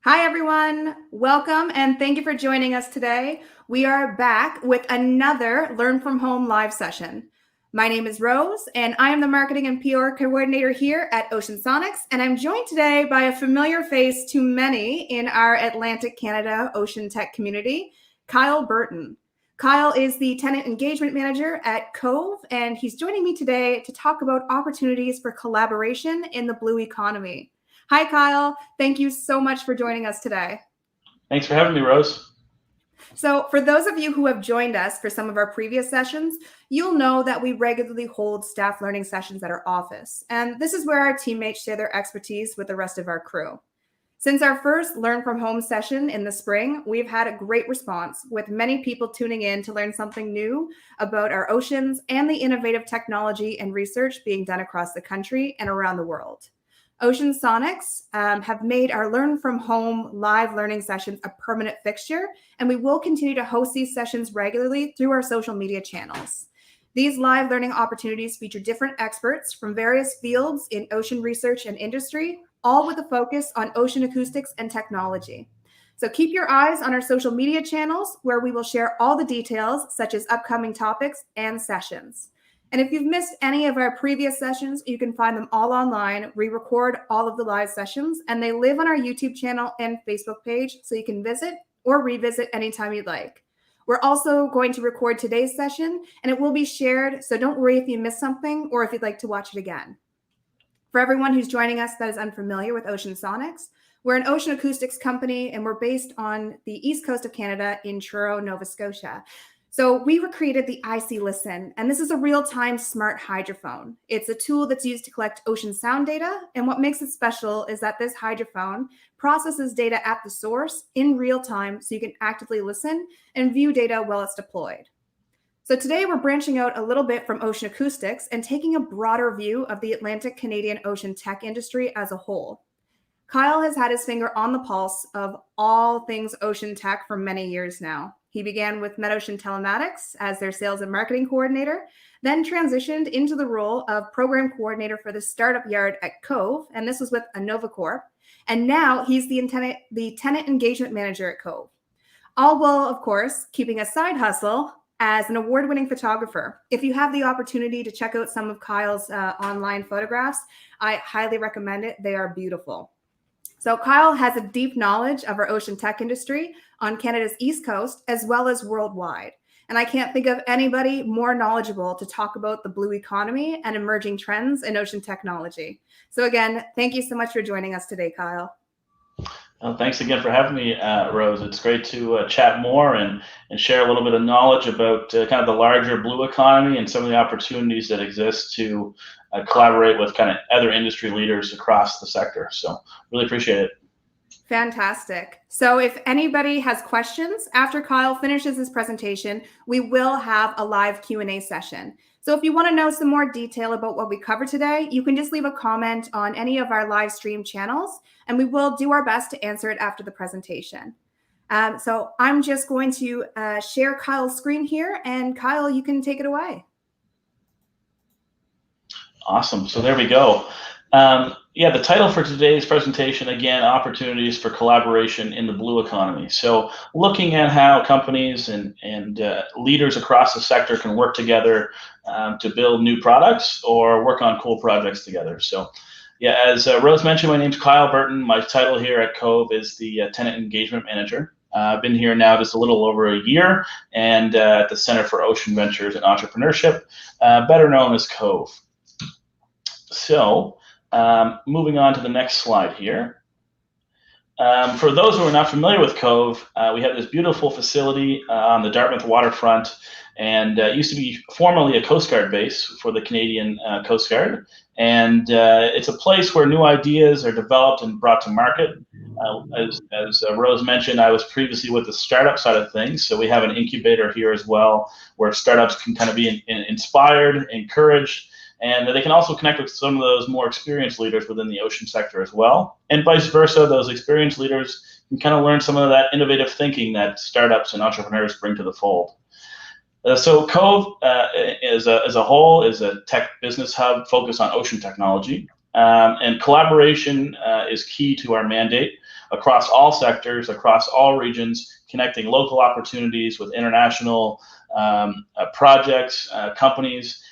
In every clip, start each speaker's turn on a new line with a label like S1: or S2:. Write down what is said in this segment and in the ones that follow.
S1: Hi, everyone. Welcome and thank you for joining us today. We are back with another Learn from Home live session. My name is Rose, and I am the Marketing and PR Coordinator here at Ocean Sonics, and I'm joined today by a familiar face to many in our Atlantic Canada Ocean Tech community, Kyle Burton. Kyle is the Tenant Engagement Manager at COVE, and he's joining me today to talk about opportunities for collaboration in the blue economy. Hi, Kyle. Thank you so much for joining us today.
S2: Thanks for having me, Rose.
S1: So for those of you who have joined us for some of our previous sessions, you'll know that we regularly hold staff learning sessions at our office. And this is where our teammates share their expertise with the rest of our crew. Since our first Learn from Home session in the spring, we've had a great response with many people tuning in to learn something new about our oceans and the innovative technology and research being done across the country and around the world. Ocean Sonics have made our Learn from Home live learning sessions a permanent fixture, and we will continue to host these sessions regularly through our social media channels. These live learning opportunities feature different experts from various fields in ocean research and industry, all with a focus on ocean acoustics and technology. So keep your eyes on our social media channels where we will share all the details such as upcoming topics and sessions. And if you've missed any of our previous sessions, you can find them all online. We record all of the live sessions and they live on our YouTube channel and Facebook page, so you can visit or revisit anytime you'd like. We're also going to record today's session and it will be shared, so don't worry if you missed something or if you'd like to watch it again. For everyone who's joining us that is unfamiliar with Ocean Sonics, we're an ocean acoustics company and we're based on the east coast of Canada in Truro, Nova Scotia. So we recreated the IC Listen, and this is a real-time smart hydrophone. It's a tool that's used to collect ocean sound data, and what makes it special is that this hydrophone processes data at the source in real time so you can actively listen and view data while it's deployed. So today we're branching out a little bit from ocean acoustics and taking a broader view of the Atlantic Canadian ocean tech industry as a whole. Kyle has had his finger on the pulse of all things ocean tech for many years now. He began with MetOcean Telematics as their sales and marketing coordinator, then transitioned into the role of program coordinator for the startup yard at COVE, and this was with Corp. And now he's the tenant engagement manager at COVE. All while, of course, keeping a side hustle as an award-winning photographer. If you have the opportunity to check out some of Kyle's online photographs, I highly recommend it. They are beautiful. So Kyle has a deep knowledge of our ocean tech industry on Canada's East Coast as well as worldwide. And I can't think of anybody more knowledgeable to talk about the blue economy and emerging trends in ocean technology. So again, thank you so much for joining us today, Kyle.
S2: Well, thanks again for having me, Rose. It's great to chat more and share a little bit of knowledge about kind of the larger blue economy and some of the opportunities that exist to collaborate with kind of other industry leaders across the sector. So really appreciate it.
S1: Fantastic. So if anybody has questions after Kyle finishes his presentation, we will have a live Q&A session. So if you want to know some more detail about what we covered today, you can just leave a comment on any of our live stream channels, and we will do our best to answer it after the presentation. So I'm just going to share Kyle's screen here, and Kyle, you can take it away.
S2: Awesome. So there we go. Yeah, the title for today's presentation, again, opportunities for collaboration in the blue economy. So looking at how companies and leaders across the sector can work together to build new products or work on cool projects together. So yeah, as Rose mentioned, my name's Kyle Burton. My title here at COVE is the Tenant Engagement Manager. I've been here now just a little over a year and at the Center for Ocean Ventures and Entrepreneurship, better known as COVE. So moving on to the next slide here. For those who are not familiar with COVE, we have this beautiful facility on the Dartmouth waterfront, and it used to be formerly a Coast Guard base for the Canadian Coast Guard. And it's a place where new ideas are developed and brought to market. As Rose mentioned, I was previously with the startup side of things, so we have an incubator here as well, where startups can kind of be inspired, encouraged, and they can also connect with some of those more experienced leaders within the ocean sector as well. And vice versa, those experienced leaders can kind of learn some of that innovative thinking that startups and entrepreneurs bring to the fold. So COVE as a whole is a tech business hub focused on ocean technology. And collaboration is key to our mandate. across all sectors, across all regions, connecting local opportunities with international projects, companies,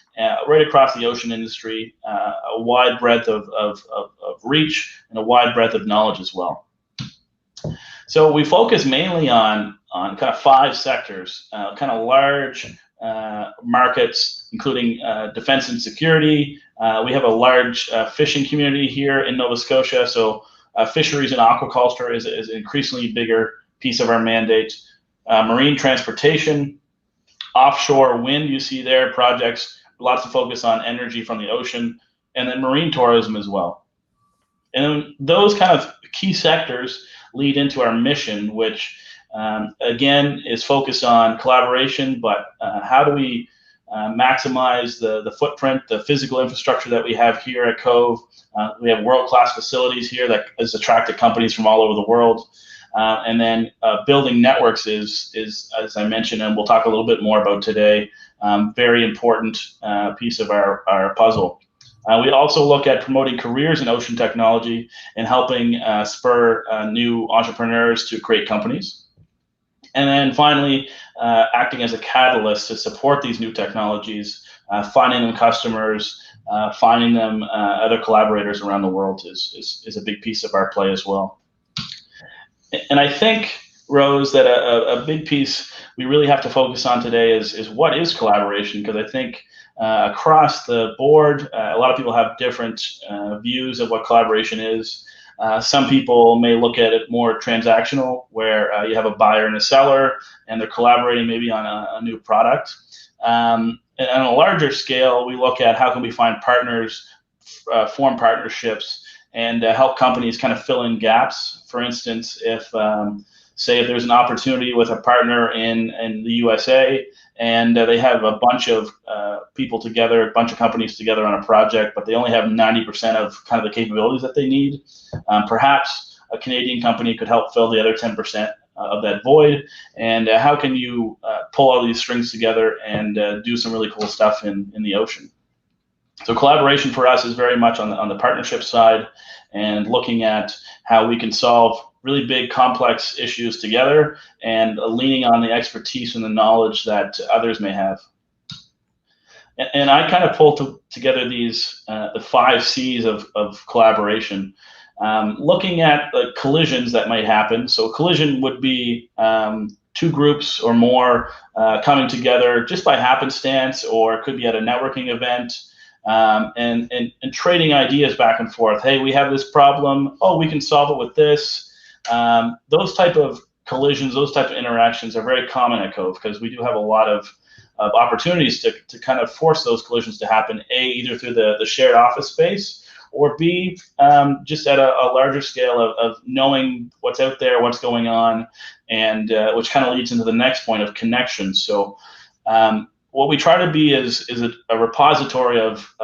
S2: right across the ocean industry, a wide breadth of reach and a wide breadth of knowledge as well. So we focus mainly on kind of 5 sectors, kind of large markets, including defense and security. We have a large fishing community here in Nova Scotia, so fisheries and aquaculture is an increasingly bigger piece of our mandate. Marine transportation, offshore wind, you see there, projects, lots of focus on energy from the ocean, and then marine tourism as well. And those kind of key sectors lead into our mission, which again is focused on collaboration, but how do we maximize the footprint, the physical infrastructure that we have here at COVE. We have world-class facilities here that has attracted companies from all over the world. And then building networks is, as I mentioned, and we'll talk a little bit more about today, very important piece of our puzzle. We also look at promoting careers in ocean technology and helping spur new entrepreneurs to create companies. And then finally, acting as a catalyst to support these new technologies, finding them customers, finding them other collaborators around the world is a big piece of our play as well. And I think, Rose, that a big piece we really have to focus on today is what is collaboration, because I think across the board, a lot of people have different views of what collaboration is. Some people may look at it more transactional, where you have a buyer and a seller, and they're collaborating maybe on a new product. And on a larger scale, we look at how can we find partners, form partnerships, and help companies kind of fill in gaps. For instance, if there's an opportunity with a partner in the USA, and they have a bunch of people together, a bunch of companies together on a project, but they only have 90% of kind of the capabilities that they need. Perhaps a Canadian company could help fill the other 10% of that void. And how can you pull all these strings together and do some really cool stuff in the ocean? So collaboration for us is very much on the partnership side, and looking at how we can solve really big, complex issues together, and leaning on the expertise and the knowledge that others may have. And I kind of pulled together these the 5 C's of collaboration, looking at the collisions that might happen. So a collision would be 2 groups or more coming together just by happenstance, or it could be at a networking event. And trading ideas back and forth. Hey, we have this problem. Oh, we can solve it with this. Those type of collisions, those type of interactions are very common at COVE, because we do have a lot of opportunities to kind of force those collisions to happen, A, either through the shared office space, or B, just at a larger scale of knowing what's out there, what's going on, and which kind of leads into the next point of connection. So what we try to be is a repository of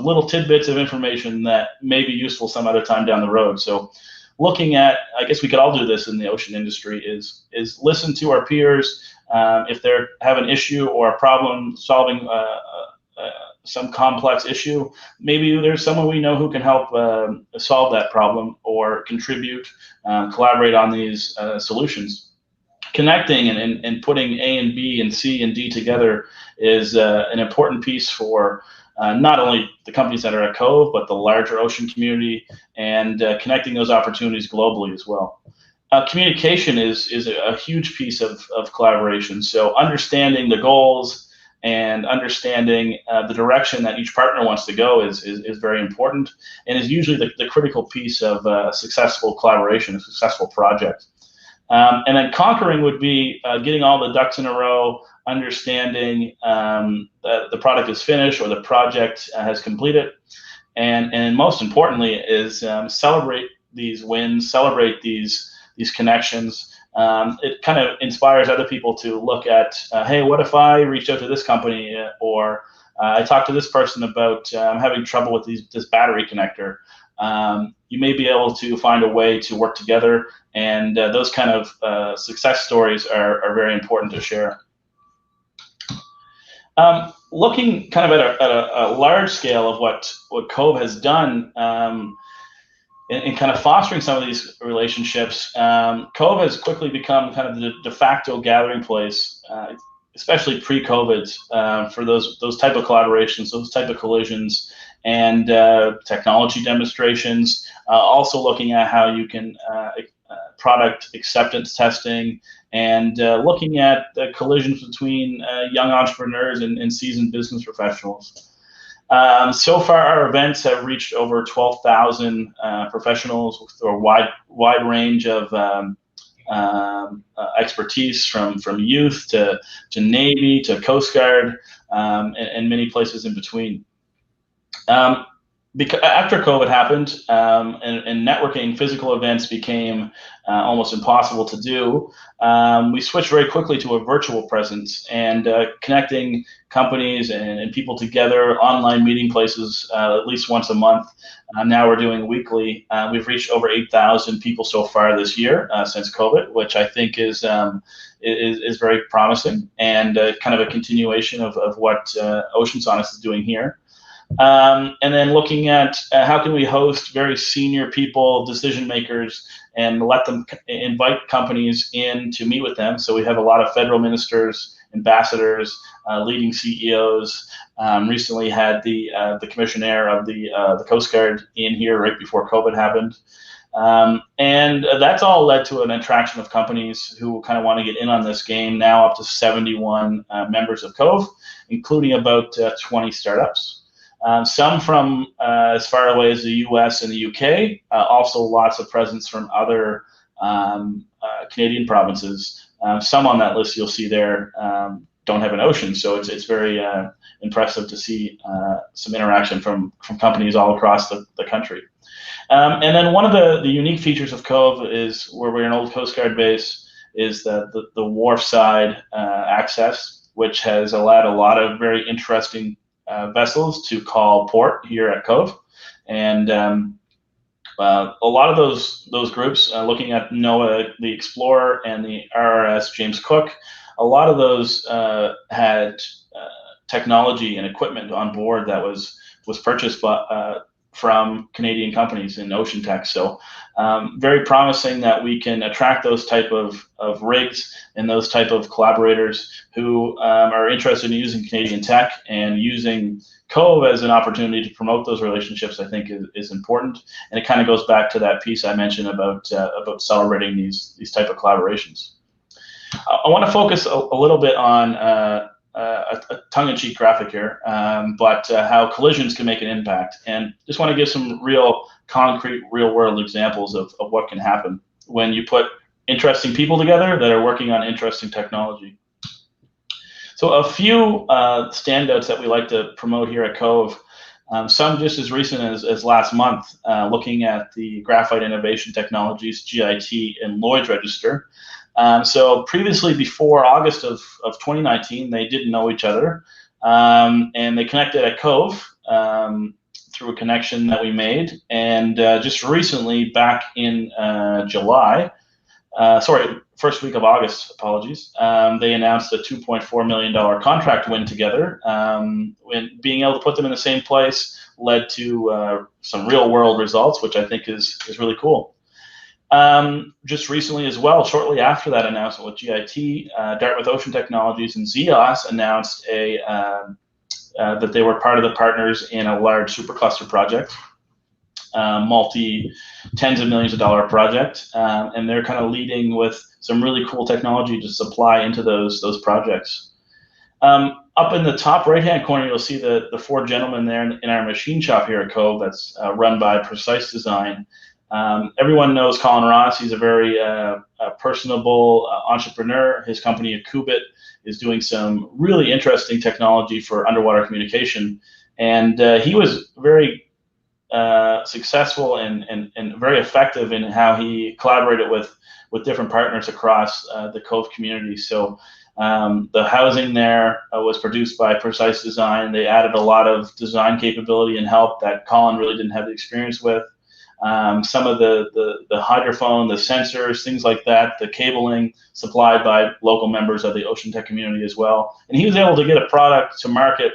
S2: little tidbits of information that may be useful some other time down the road. So looking at, I guess we could all do this in the ocean industry, is listen to our peers if they have an issue or a problem solving some complex issue. Maybe there's someone we know who can help solve that problem or contribute, collaborate on these solutions. Connecting and putting A and B and C and D together is an important piece for not only the companies that are at COVE, but the larger ocean community, and connecting those opportunities globally as well. Communication is a huge piece of collaboration. So understanding the goals and understanding the direction that each partner wants to go is very important, and is usually the critical piece of a successful collaboration, a successful project. And then conquering would be getting all the ducks in a row, understanding that the product is finished or the project has completed, and most importantly is celebrate these wins, celebrate these connections. It kind of inspires other people to look at, hey, what if I reached out to this company, or I talked to this person about having trouble with this battery connector. You may be able to find a way to work together, and those kind of success stories are very important to share. Looking kind of at a large scale of what COVE has done, in kind of fostering some of these relationships, COVE has quickly become kind of the de facto gathering place, especially pre-COVID, for those type of collaborations, those type of collisions, and technology demonstrations. Also looking at how you can product acceptance testing, and looking at the collisions between young entrepreneurs and seasoned business professionals. So far, our events have reached over 12,000 professionals with a wide range of expertise, from youth to Navy to Coast Guard, and many places in between. Because after COVID happened, and networking, physical events became almost impossible to do, we switched very quickly to a virtual presence, and connecting companies and people together, online meeting places at least once a month. Now we're doing weekly. We've reached over 8,000 people so far this year since COVID, which I think is very promising, and kind of a continuation of what Oceansonics is doing here. And then looking at how can we host very senior people, decision makers, and let them invite companies in to meet with them. So we have a lot of federal ministers, ambassadors, leading CEOs. Recently had the commissioner of the Coast Guard in here right before COVID happened. And that's all led to an attraction of companies who kind of want to get in on this game. Now up to 71 members of COVE, including about 20 startups. Some from as far away as the US and the UK, also lots of presence from other Canadian provinces. Some on that list you'll see there don't have an ocean, so it's very impressive to see some interaction from companies all across the country. And then one of the unique features of COVE is, where we're an old Coast Guard base, is the wharf side access, which has allowed a lot of very interesting vessels to call port here at COVE. And a lot of those groups, looking at NOAA, the Explorer, and the RRS James Cook, a lot of those had technology and equipment on board that was purchased from Canadian companies in ocean tech. So very promising that we can attract those type of rigs and those type of collaborators who are interested in using Canadian tech, and using COVE as an opportunity to promote those relationships, I think is important. And it kind of goes back to that piece I mentioned about celebrating these type of collaborations. I want to focus a little bit on a tongue-in-cheek graphic here, but how collisions can make an impact. And just want to give some real concrete, real-world examples of what can happen when you put interesting people together that are working on interesting technology. So a few standouts that we like to promote here at COVE, some just as recent as last month, looking at the Graphite Innovation Technologies, GIT, and Lloyd's Register. So previously, before August of 2019, they didn't know each other, and they connected at COVE through a connection that we made. And just recently, back in first week of August, apologies, they announced a $2.4 million contract win together. When being able to put them in the same place led to some real world results, which I think is really cool. Just recently as well, shortly after that announcement with GIT, Dartmouth Ocean Technologies and Zeos announced that they were part of the partners in a large supercluster project, multi tens of millions of dollar project, and they're kind of leading with some really cool technology to supply into those projects. Up in the top right-hand corner, you'll see the four gentlemen there in our machine shop here at COVE that's run by Precise Design. Everyone knows Colin Ross. He's a very personable entrepreneur. His company, Akubit, is doing some really interesting technology for underwater communication. And he was very successful and very effective in how he collaborated with different partners across the COVE community. So the housing there was produced by Precise Design. They added a lot of design capability and help that Colin really didn't have the experience with. Some of the hydrophone, the sensors, things like that, the cabling supplied by local members of the Ocean Tech community as well. And he was able to get a product to market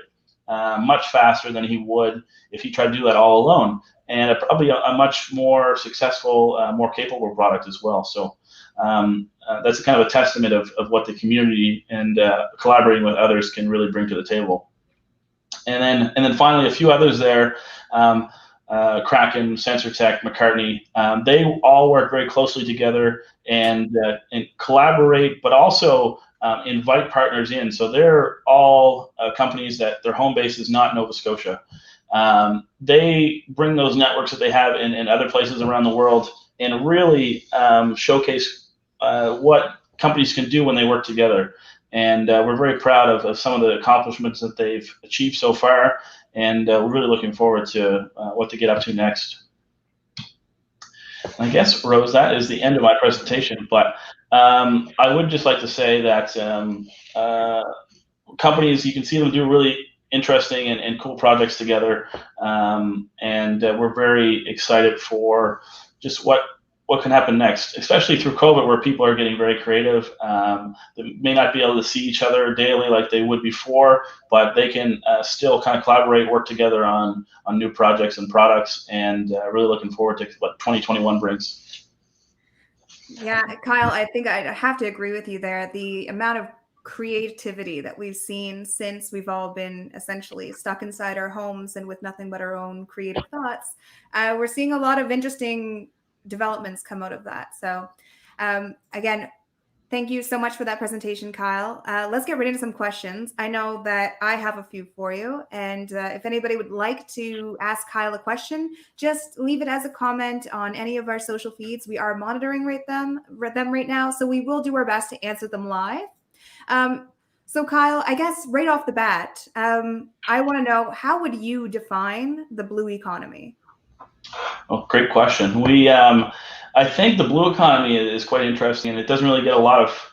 S2: much faster than he would if he tried to do that all alone. and probably a much more successful, more capable product as well. So that's kind of a testament of what the community and collaborating with others can really bring to the table. And then finally, a few others there. Kraken, SensorTech, McCartney, they all work very closely together and collaborate, but also invite partners in. So they're all companies that their home base is not Nova Scotia. They bring those networks that they have in other places around the world and really showcase what companies can do when they work together. And we're very proud of some of the accomplishments that they've achieved so far. And we're really looking forward to what they get up to next. I guess, Rose, that is the end of my presentation. But I would just like to say that companies, you can see them do really interesting and cool projects together. And we're very excited for just what can happen next, especially through COVID, where people are getting very creative. They may not be able to see each other daily like they would before, but they can still kind of collaborate, work together on new projects and products, and really looking forward to what 2021 brings.
S1: Yeah, Kyle, I think I have to agree with you there. The amount of creativity that we've seen since we've all been essentially stuck inside our homes and with nothing but our own creative thoughts, we're seeing a lot of interesting developments come out of that. So again, thank you so much for that presentation, Kyle. Let's get right into some questions. I know that I have a few for you, and if anybody would like to ask Kyle a question, just leave it as a comment on any of our social feeds. We are monitoring them right now, so we will do our best to answer them live. So Kyle, I guess right off the bat, I want to know, how would you define the blue economy?
S2: Oh, great question. I think the blue economy is quite interesting, and it doesn't really get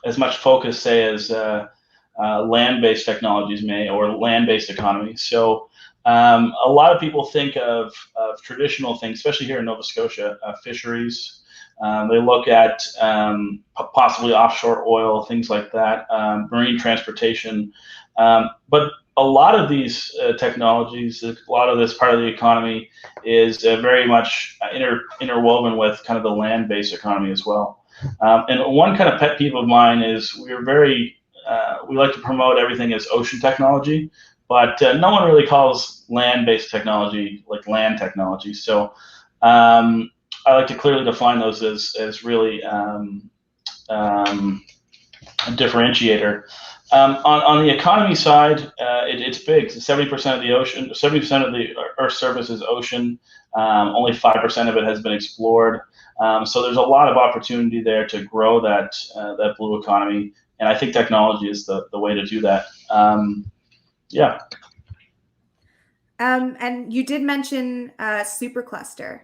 S2: as much focus, say, as land-based technologies may, or land-based economy. So a lot of people think of traditional things, especially here in Nova Scotia, fisheries. They look at possibly offshore oil, things like that, marine transportation, but a lot of these technologies, a lot of this part of the economy is very much interwoven with kind of the land-based economy as well. And one kind of pet peeve of mine is we like to promote everything as ocean technology, but no one really calls land-based technology like land technology. So I like to clearly define those as really a differentiator. On the economy side, it's big. 70% of the ocean, 70% of the Earth's surface is ocean. Only 5% of it has been explored. So there's a lot of opportunity there to grow that blue economy, and I think technology is the way to do that. Yeah.
S1: And you did mention supercluster.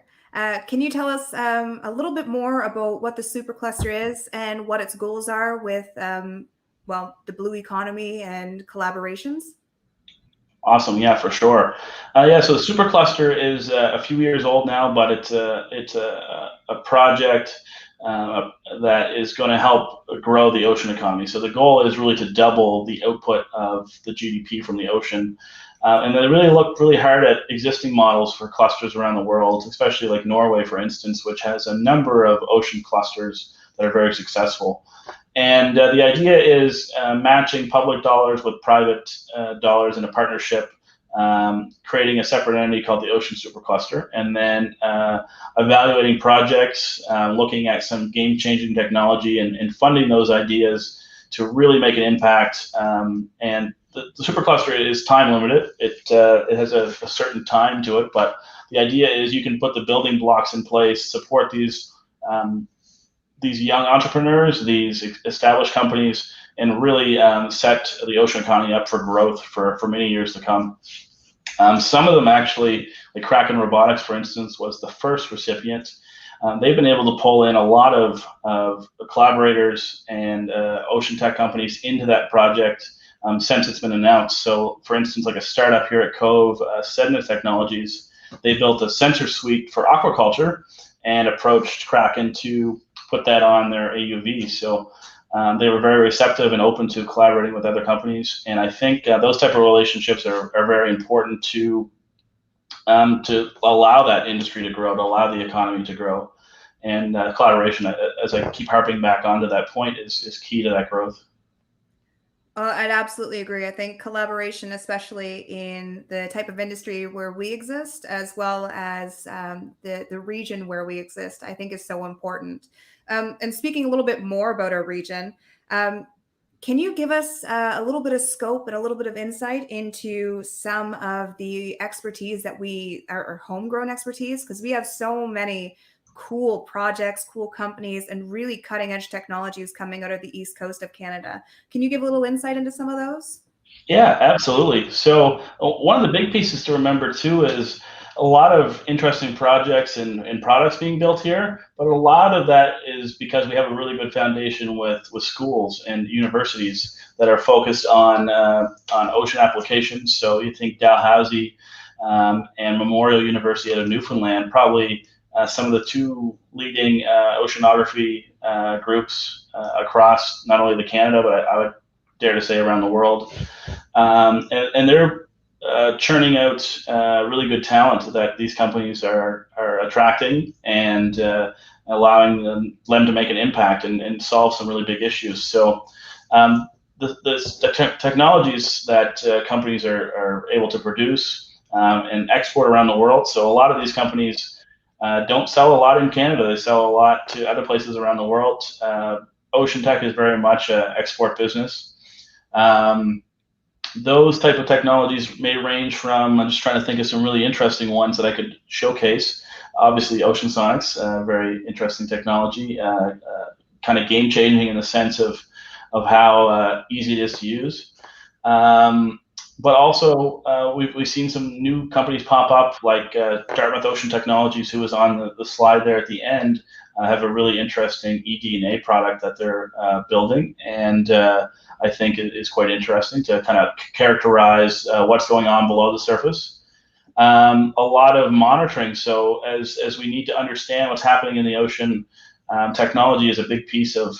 S1: Can you tell us a little bit more about what the supercluster is and what its goals are with the blue economy and collaborations?
S2: Awesome, yeah, for sure. Yeah, so the supercluster is a few years old now, but it's a project that is going to help grow the ocean economy. So the goal is really to double the output of the GDP from the ocean. And they really looked really hard at existing models for clusters around the world, especially like Norway, for instance, which has a number of ocean clusters that are very successful. And the idea is matching public dollars with private dollars in a partnership, creating a separate entity called the Ocean Supercluster, and then evaluating projects, looking at some game-changing technology and funding those ideas to really make an impact. And the supercluster is time limited. It has a certain time to it, but the idea is you can put the building blocks in place, support these young entrepreneurs, these established companies, and really set the ocean economy up for growth for many years to come. Some of them actually, like Kraken Robotics, for instance, was the first recipient. They've been able to pull in a lot of collaborators and ocean tech companies into that project since it's been announced. So, for instance, like a startup here at COVE, Sedna Technologies, they built a sensor suite for aquaculture and approached Kraken to put that on their AUV. So they were very receptive and open to collaborating with other companies. And I think those type of relationships are very important to to allow that industry to grow, to allow the economy to grow. And collaboration, as I keep harping back onto that point, is key to that growth.
S1: I'd absolutely agree. I think collaboration, especially in the type of industry where we exist, as well as the region where we exist, I think is so important. And speaking a little bit more about our region, can you give us a little bit of scope and a little bit of insight into some of the expertise that our homegrown expertise? Because we have so many cool projects, cool companies, and really cutting edge technologies coming out of the East Coast of Canada. Can you give a little insight into some of those?
S2: Yeah, absolutely. So one of the big pieces to remember too is a lot of interesting projects and products being built here, but a lot of that is because we have a really good foundation with schools and universities that are focused on ocean applications. So you think Dalhousie and Memorial University out of Newfoundland, probably some of the two leading oceanography groups across not only the Canada, but I would dare to say around the world. And they're churning out really good talent that these companies are attracting and allowing them to make an impact and solve some really big issues. So the technologies that companies are able to produce and export around the world. So a lot of these companies don't sell a lot in Canada. They sell a lot to other places around the world. Ocean Tech is very much an export business. Those type of technologies may range from, I'm just trying to think of some really interesting ones that I could showcase. Obviously, Ocean Sonics, very interesting technology, kind of game changing in the sense of how easy it is to use. But also, we've seen some new companies pop up, like Dartmouth Ocean Technologies, who was on the slide there at the end, have a really interesting eDNA product that they're building, and I think it is quite interesting to kind of characterize what's going on below the surface. A lot of monitoring. So as we need to understand what's happening in the ocean, technology is a big piece of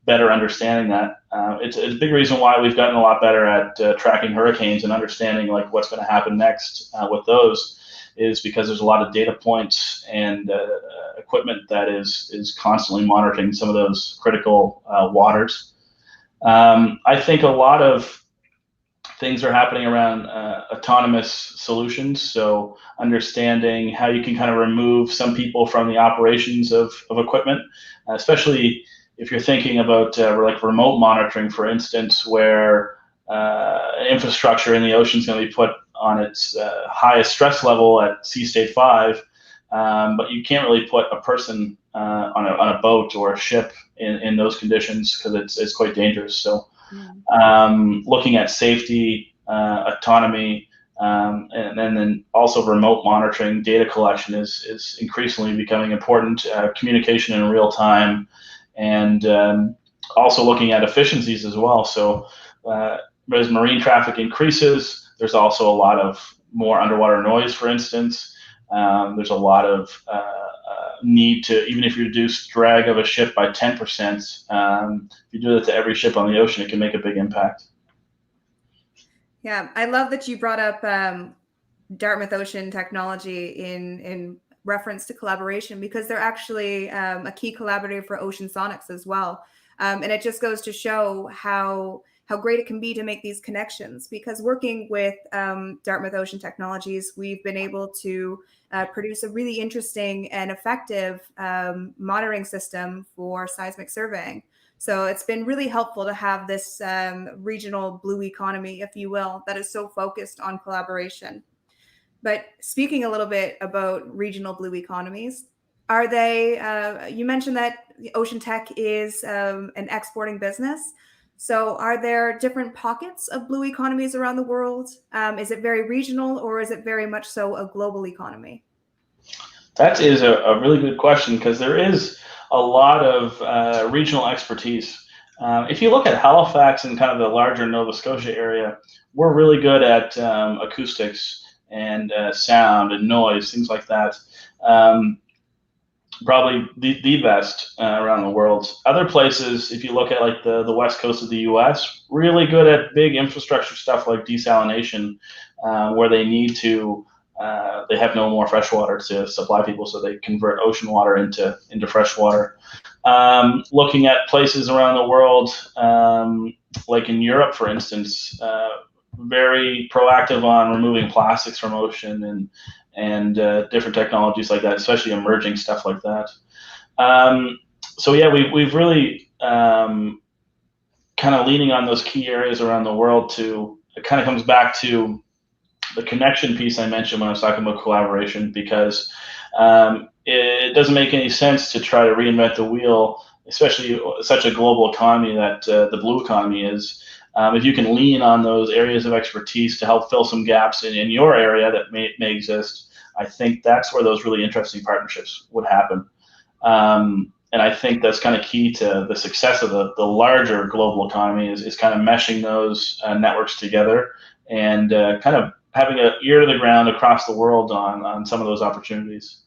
S2: better understanding that. It's a big reason why we've gotten a lot better at tracking hurricanes and understanding like what's going to happen next with those, is because there's a lot of data points and equipment that is constantly monitoring some of those critical waters. I think a lot of things are happening around autonomous solutions. So understanding how you can kind of remove some people from the operations of equipment, especially if you're thinking about like remote monitoring, for instance, where infrastructure in the ocean is going to be put on its highest stress level at sea state 5, but you can't really put a person on a boat or a ship in those conditions because it's quite dangerous. So looking at safety, autonomy, and then also remote monitoring, data collection is increasingly becoming important, communication in real time, and also looking at efficiencies as well. So as marine traffic increases, there's also a lot of more underwater noise, for instance. There's a lot of need to, even if you reduce drag of a ship by 10%, if you do that to every ship on the ocean, it can make a big impact.
S1: Yeah, I love that you brought up Dartmouth Ocean Technology in reference to collaboration, because they're actually a key collaborator for Ocean Sonics as well. And it just goes to show how great it can be to make these connections, because working with Dartmouth Ocean Technologies, we've been able to produce a really interesting and effective monitoring system for seismic surveying. So it's been really helpful to have this regional blue economy, if you will, that is so focused on collaboration. But speaking a little bit about regional blue economies, are they, you mentioned that Ocean Tech is an exporting business. So are there different pockets of blue economies around the world? Is it very regional, or is it very much so a global economy?
S2: That is a really good question, because there is a lot of regional expertise. If you look at Halifax and kind of the larger Nova Scotia area, we're really good at acoustics and sound and noise, things like that. Probably the best around the world. Other places, if you look at like the west coast of the US, really good at big infrastructure stuff like desalination, where they need to they have no more fresh water to supply people, so they convert ocean water into fresh water. Looking at places around the world, like in Europe, for instance, very proactive on removing plastics from ocean and different technologies like that, especially emerging stuff like that. So yeah, we've really kind of leaning on those key areas around the world to, it kind of comes back to the connection piece I mentioned when I was talking about collaboration, because it doesn't make any sense to try to reinvent the wheel, especially such a global economy that the blue economy is. If you can lean on those areas of expertise to help fill some gaps in your area that may exist, I think that's where those really interesting partnerships would happen. And I think that's kind of key to the success of the larger global economy is kind of meshing those networks together and kind of having an ear to the ground across the world on some of those opportunities.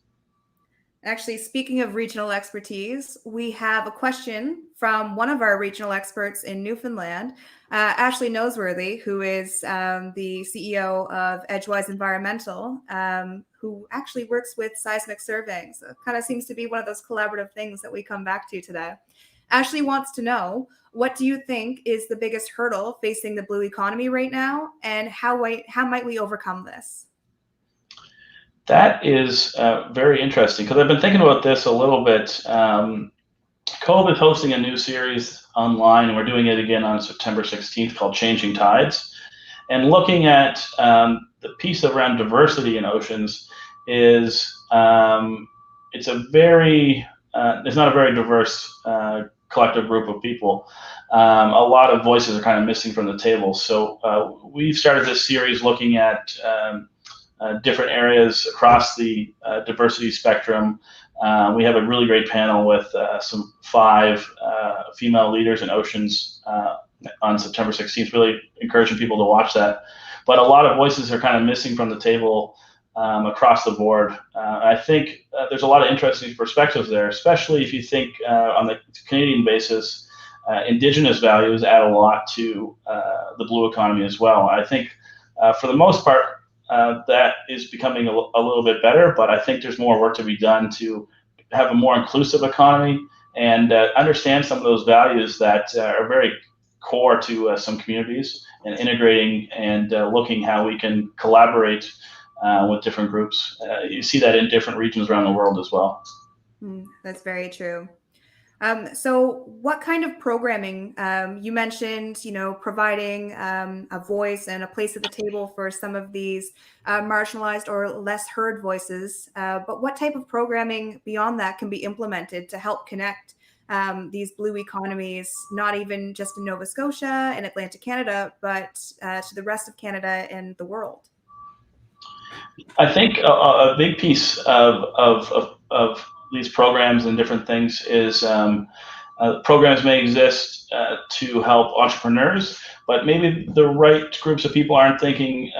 S1: Actually, speaking of regional expertise, we have a question from one of our regional experts in Newfoundland, Ashley Noseworthy, who is the CEO of Edgewise Environmental, who actually works with seismic surveying. So it kind of seems to be one of those collaborative things that we come back to today. Ashley wants to know, what do you think is the biggest hurdle facing the blue economy right now, and how might we overcome this?
S2: That is very interesting, because I've been thinking about this a little bit. COVE is hosting a new series online, and we're doing it again on September 16th called Changing Tides. And looking at the piece around diversity in oceans is it's not a very diverse collective group of people. A lot of voices are kind of missing from the table. So we've started this series looking at different areas across the diversity spectrum. We have a really great panel with some 5 female leaders in oceans on September 16th, really encouraging people to watch that. But a lot of voices are kind of missing from the table across the board. I think there's a lot of interesting perspectives there, especially if you think on the Canadian basis, Indigenous values add a lot to the blue economy as well. I think for the most part, that is becoming a little bit better, but I think there's more work to be done to have a more inclusive economy and understand some of those values that are very core to some communities, and integrating and looking how we can collaborate with different groups. You see that in different regions around the world as well.
S1: That's very true. So what kind of programming, you mentioned, providing a voice and a place at the table for some of these marginalized or less heard voices, but what type of programming beyond that can be implemented to help connect these blue economies, not even just in Nova Scotia and Atlantic Canada, but to the rest of Canada and the world?
S2: I think a big piece of these programs and different things is programs may exist to help entrepreneurs, but maybe the right groups of people aren't thinking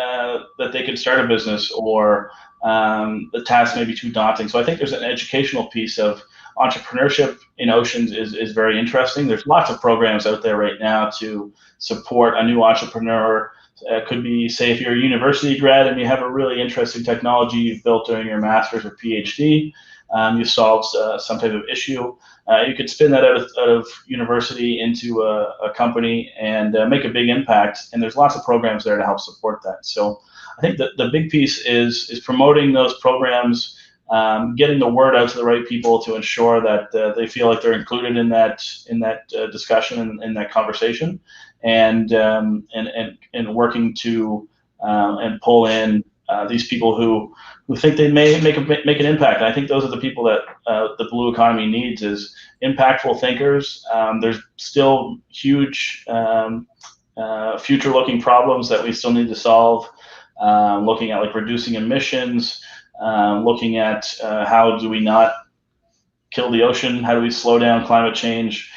S2: that they could start a business, or the task may be too daunting. So I think there's an educational piece of entrepreneurship in oceans is very interesting. There's lots of programs out there right now to support a new entrepreneur. Could be, say, if you're a university grad and you have a really interesting technology you've built during your master's or PhD, you solved some type of issue. You could spin that out of university into a company and make a big impact. And there's lots of programs there to help support that. So I think that the big piece is promoting those programs, getting the word out to the right people to ensure that they feel like they're included in that discussion and in that conversation, and working to and pull in these people who think they may make an impact. And I think those are the people that the blue economy needs, is impactful thinkers. There's still huge future-looking problems that we still need to solve. Looking at like reducing emissions, looking at how do we not kill the ocean, how do we slow down climate change,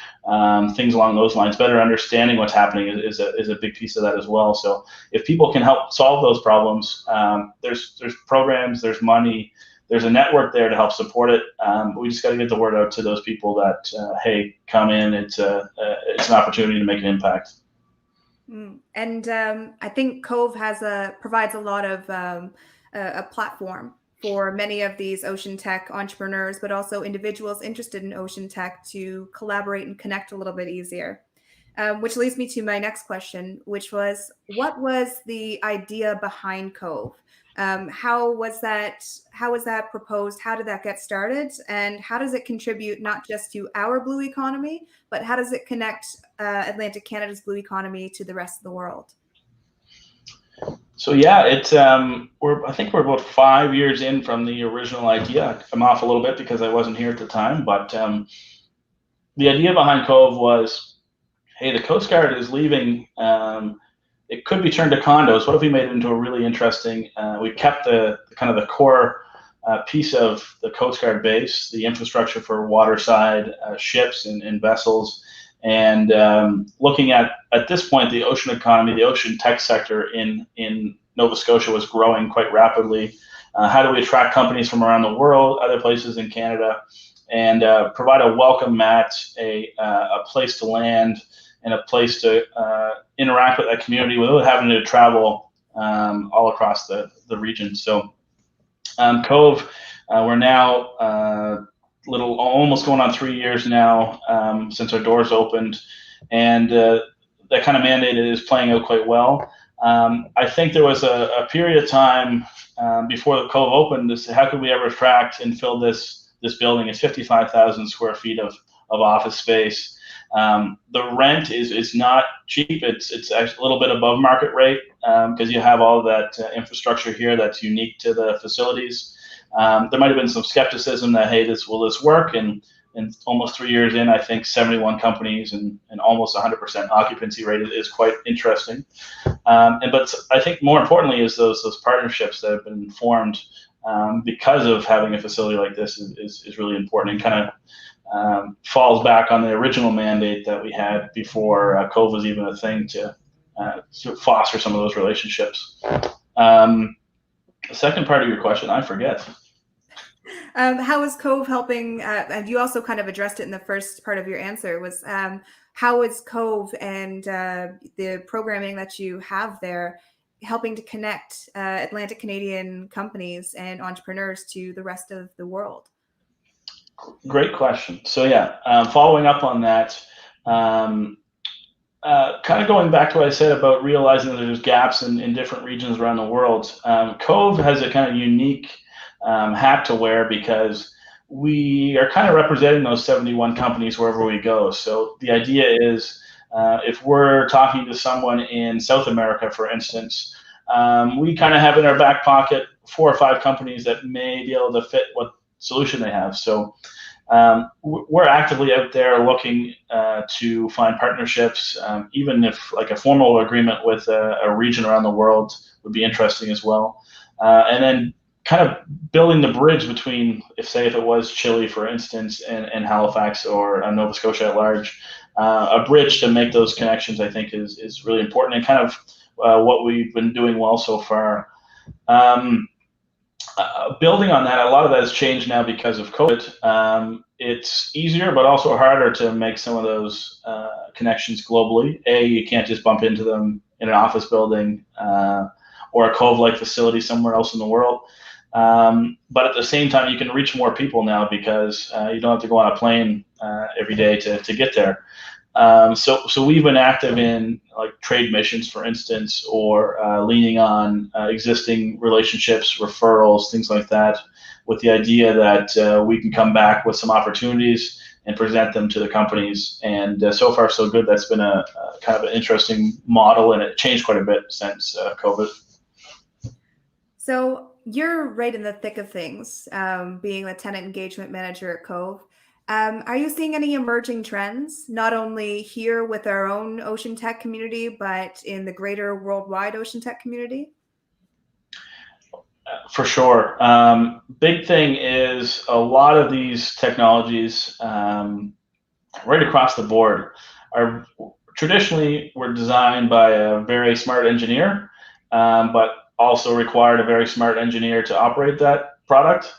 S2: things along those lines. Better understanding what's happening is a big piece of that as well. So if people can help solve those problems, there's programs, there's money, there's a network there to help support it. We just got to get the word out to those people that hey, come in. It's an opportunity to make an impact.
S1: And I think COVE provides a lot of a platform for many of these ocean tech entrepreneurs, but also individuals interested in ocean tech to collaborate and connect a little bit easier. Which leads me to my next question, which was, what was the idea behind COVE? How was that proposed? How did that get started? And how does it contribute not just to our blue economy, but how does it connect Atlantic Canada's blue economy to the rest of the world?
S2: So yeah, it's I think we're about 5 years in from the original idea. I'm off a little bit because I wasn't here at the time, but the idea behind COVE was, hey, the Coast Guard is leaving. It could be turned to condos. What if we made it into a really interesting? We kept the kind of the core piece of the Coast Guard base, the infrastructure for waterside ships and vessels. And looking at this point, the ocean economy, the ocean tech sector in Nova Scotia was growing quite rapidly. How do we attract companies from around the world, other places in Canada, and provide a welcome mat, a place to land, and a place to interact with that community without having to travel all across the region. So COVE, we're now almost going on 3 years now since our doors opened, and that kind of mandate is playing out quite well. I think there was a period of time before the COVE opened to say, how could we ever attract and fill this building? It's 55,000 square feet of office space. The rent is not cheap. It's actually a little bit above market rate because you have all that infrastructure here that's unique to the facilities. There might have been some skepticism that, hey, will this work? And almost 3 years in, I think 71 companies and almost 100% occupancy rate is quite interesting. But I think more importantly is those partnerships that have been formed because of having a facility like this is really important, and kind of falls back on the original mandate that we had before COVE was even a thing to foster some of those relationships. The second part of your question, I forget.
S1: How is COVE helping? And you also kind of addressed it in the first part of your answer, was how is COVE and the programming that you have there helping to connect Atlantic Canadian companies and entrepreneurs to the rest of the world?
S2: Great question. So yeah, following up on that, kind of going back to what I said about realizing that there's gaps in different regions around the world, COVE has a kind of unique hat to wear because we are kind of representing those 71 companies wherever we go. So the idea is, if we're talking to someone in South America, for instance, we kind of have in our back pocket 4 or 5 companies that may be able to fit what solution they have. So we're actively out there looking to find partnerships, even if like a formal agreement with a region around the world would be interesting as well. And then kind of building the bridge between, if it was Chile, for instance, and Halifax, or Nova Scotia at large, a bridge to make those connections, I think, is really important, and kind of what we've been doing well so far. Building on that, a lot of that has changed now because of COVID. It's easier, but also harder to make some of those connections globally. You can't just bump into them in an office building or a COVE-like facility somewhere else in the world. But at the same time, you can reach more people now because you don't have to go on a plane every day to get there. So we've been active in like trade missions, for instance, or leaning on existing relationships, referrals, things like that, with the idea that we can come back with some opportunities and present them to the companies. And so far, so good. That's been a kind of an interesting model, and it changed quite a bit since COVID.
S1: So you're right in the thick of things, being the tenant engagement manager at COVE. Are you seeing any emerging trends, not only here with our own ocean tech community, but in the greater worldwide ocean tech community?
S2: For sure. Big thing is a lot of these technologies right across the board are traditionally were designed by a very smart engineer, but also required a very smart engineer to operate that product.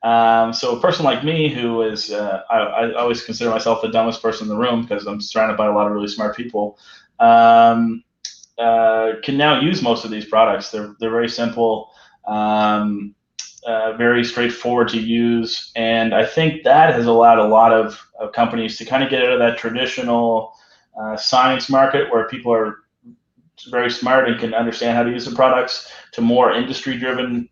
S2: So a person like me, who is, I always consider myself the dumbest person in the room because I'm surrounded by a lot of really smart people, can now use most of these products. They're very simple. very straightforward to use. And I think that has allowed a lot of companies to kind of get out of that traditional science market where people are very smart and can understand how to use the products, to more industry-driven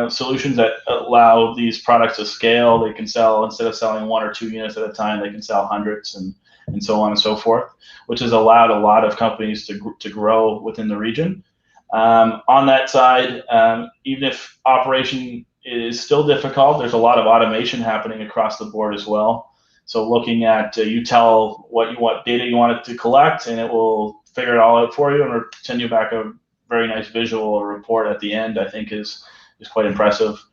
S2: solutions that allow these products to scale. They can sell, instead of selling 1 or 2 units at a time, they can sell hundreds and so on and so forth, which has allowed a lot of companies to grow within the region. On that side, even if operation is still difficult, there's a lot of automation happening across the board as well. So looking at, you tell what data you want it to collect, and it will figure it all out for you and send you back a very nice visual or report at the end, I think is quite impressive.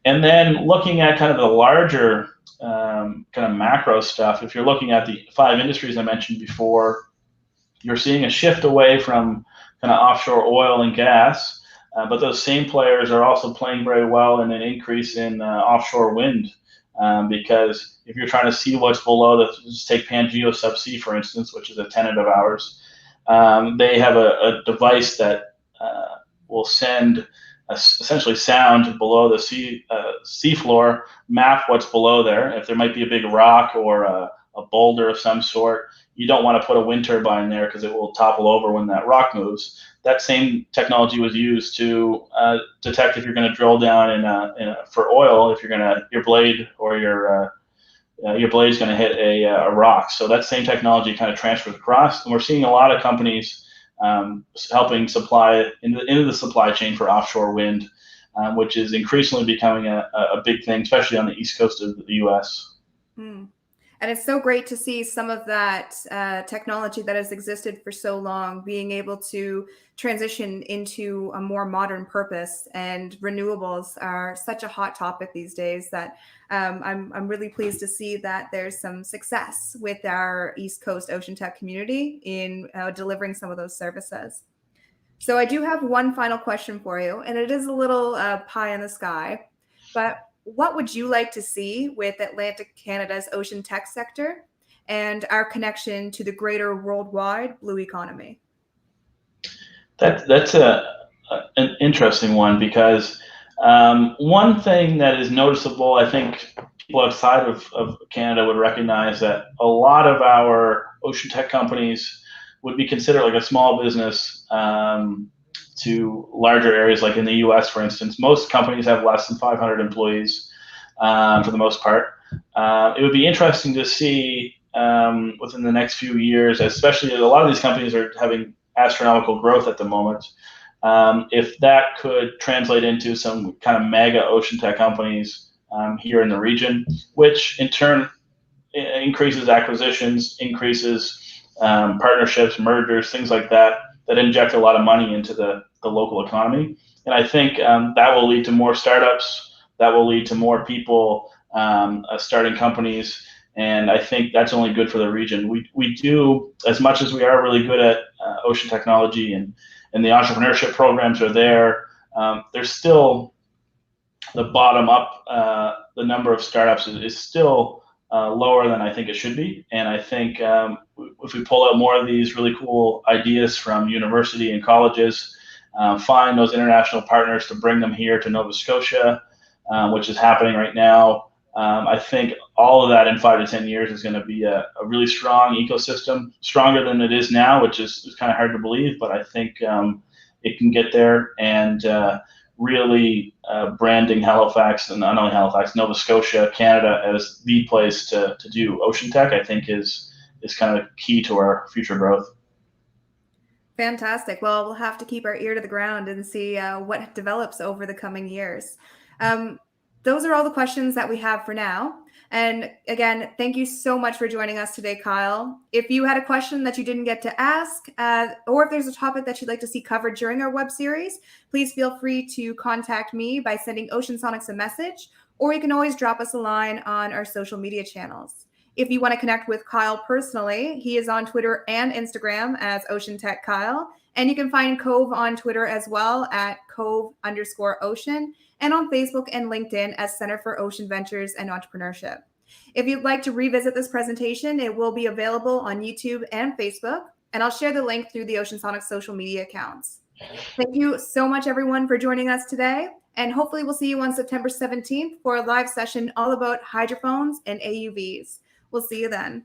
S2: And then looking at kind of the larger kind of macro stuff, if you're looking at the 5 industries I mentioned before, you're seeing a shift away from kind of offshore oil and gas, but those same players are also playing very well in an increase in offshore wind, because if you're trying to see what's below, just take Pangeo Subsea, for instance, which is a tenant of ours. They have a device that will send essentially sound below the sea floor, map what's below there. If there might be a big rock or a boulder of some sort, you don't want to put a wind turbine there because it will topple over when that rock moves. That same technology was used to detect if you're going to drill down for oil, if your blade or your blade's going to hit a rock. So that same technology kind of transfers across, and we're seeing a lot of companies helping supply into the supply chain for offshore wind, which is increasingly becoming a big thing, especially on the east coast of the U.S.
S1: Mm. And it's so great to see some of that technology that has existed for so long being able to transition into a more modern purpose. And renewables are such a hot topic these days that I'm really pleased to see that there's some success with our East Coast Ocean Tech community in delivering some of those services. So I do have one final question for you, and it is a little pie in the sky, but what would you like to see with Atlantic Canada's ocean tech sector and our connection to the greater worldwide blue economy?
S2: That's an interesting one, because one thing that is noticeable, I think people outside of Canada would recognize, that a lot of our ocean tech companies would be considered like a small business to larger areas, like in the US, for instance. Most companies have less than 500 employees for the most part. It would be interesting to see within the next few years, especially a lot of these companies are having astronomical growth at the moment, if that could translate into some kind of mega ocean tech companies here in the region, which in turn increases acquisitions, increases partnerships, mergers, things like that, that inject a lot of money into the local economy. And I think that will lead to more startups, that will lead to more people starting companies, and I think that's only good for the region. We do, as much as we are really good at ocean technology and the entrepreneurship programs are there, there's still the bottom up, the number of startups is still lower than I think it should be. And I think if we pull out more of these really cool ideas from university and colleges, find those international partners to bring them here to Nova Scotia, which is happening right now, I think all of that in 5 to 10 years is going to be a really strong ecosystem, stronger than it is now, which is kind of hard to believe, but I think it can get there. And really branding Halifax, and not only Halifax, Nova Scotia, Canada, as the place to do ocean tech, I think is kind of key to our future growth.
S1: Fantastic. Well, we'll have to keep our ear to the ground and see what develops over the coming years. Those are all the questions that we have for now. And again, thank you so much for joining us today, Kyle. If you had a question that you didn't get to ask, or if there's a topic that you'd like to see covered during our web series, please feel free to contact me by sending Ocean Sonics a message, or you can always drop us a line on our social media channels. If you want to connect with Kyle personally, he is on Twitter and Instagram as Ocean Tech Kyle. And you can find COVE on Twitter as well at COVE_Ocean, and on Facebook and LinkedIn as Center for Ocean Ventures and Entrepreneurship. If you'd like to revisit this presentation, it will be available on YouTube and Facebook, and I'll share the link through the Ocean Sonics social media accounts. Thank you so much, everyone, for joining us today. And hopefully we'll see you on September 17th for a live session all about hydrophones and AUVs. We'll see you then.